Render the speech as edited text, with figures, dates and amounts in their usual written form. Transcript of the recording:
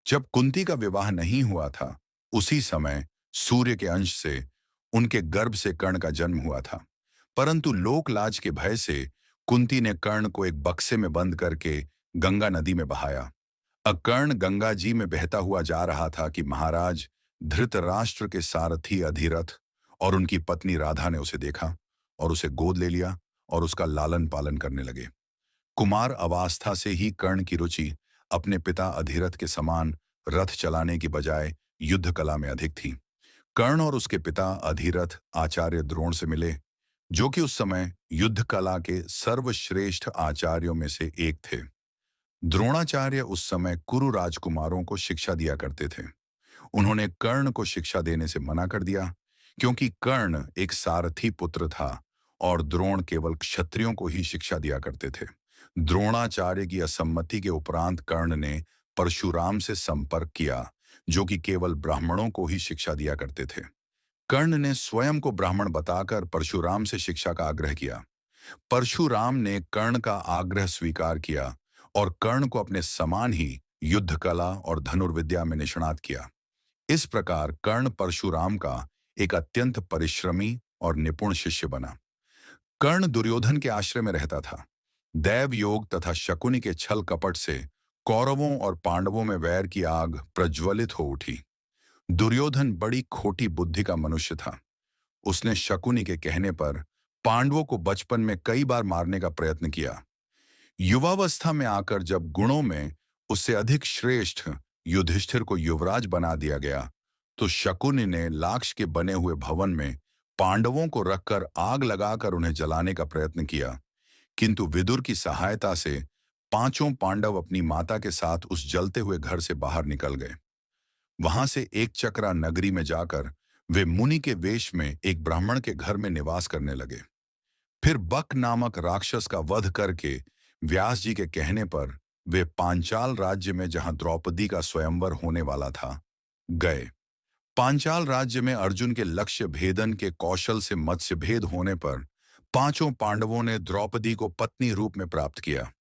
जब कुंती का विवाह नहीं हुआ था, उसी समय सूर्य के अंश से उनके गर्भ से कर्ण का जन्म हुआ था। परंतु लोकलाज के भय से कुंती ने कर्ण को एक बक्से में बंद करके गंगा नदी में बहाया। कर्ण गंगा जी में बहता हुआ जा रहा था कि महाराज धृतराष्ट्र के सारथी अधिरथ और उनकी पत्नी राधा ने उसे देखा और उसे गोद ले लिया और उसका लालन पालन करने लगे। कुमार अवस्था से ही कर्ण की रुचि अपने पिता अधिरथ के समान रथ चलाने की बजाय युद्ध कला में अधिक थी। कर्ण और उसके पिता अधिरथ आचार्य द्रोण से मिले, जो कि उस समय युद्ध कला के सर्वश्रेष्ठ आचार्यों में से एक थे। द्रोणाचार्य उस समय कुरु राजकुमारों को शिक्षा दिया करते थे। उन्होंने कर्ण को शिक्षा देने से मना कर दिया, क्योंकि कर्ण एक सारथी पुत्र था और द्रोण केवल क्षत्रियों को ही शिक्षा दिया करते थे। द्रोणाचार्य की असम्मति के उपरांत कर्ण ने परशुराम से संपर्क किया, जो कि केवल ब्राह्मणों को ही शिक्षा दिया करते थे। कर्ण ने स्वयं को ब्राह्मण बताकर परशुराम से शिक्षा का आग्रह किया। परशुराम ने कर्ण का आग्रह स्वीकार किया और कर्ण को अपने समान ही युद्ध कला और धनुर्विद्या में निष्णात किया। इस प्रकार कर्ण परशुराम का एक अत्यंत परिश्रमी और निपुण शिष्य बना। कर्ण दुर्योधन के आश्रय में रहता था। दैव योग तथा शकुनी के छल कपट से कौरवों और पांडवों में वैर की आग प्रज्वलित हो उठी। दुर्योधन बड़ी खोटी बुद्धि का मनुष्य था। उसने शकुनी के कहने पर पांडवों को बचपन में कई बार मारने का प्रयत्न किया। युवावस्था में आकर जब गुणों में उससे अधिक श्रेष्ठ युधिष्ठिर को युवराज बना दिया गया, तो शकुनि ने लाक्ष के बने हुए भवन में पांडवों को रखकर आग लगाकर उन्हें जलाने का प्रयत्न किया। किंतु विदुर की सहायता से पांचों पांडव अपनी माता के साथ उस जलते हुए घर से बाहर निकल गए। वहां से एक चक्रा नगरी में जाकर वे मुनि के वेश में एक ब्राह्मण के घर में निवास करने लगे। फिर बक नामक राक्षस का वध करके व्यास जी के कहने पर वे पांचाल राज्य में, जहां द्रौपदी का स्वयंवर होने वाला था, गए। पांचाल राज्य में अर्जुन के लक्ष्य भेदन के कौशल से मत्स्य भेद होने पर पांचों पांडवों ने द्रौपदी को पत्नी रूप में प्राप्त किया।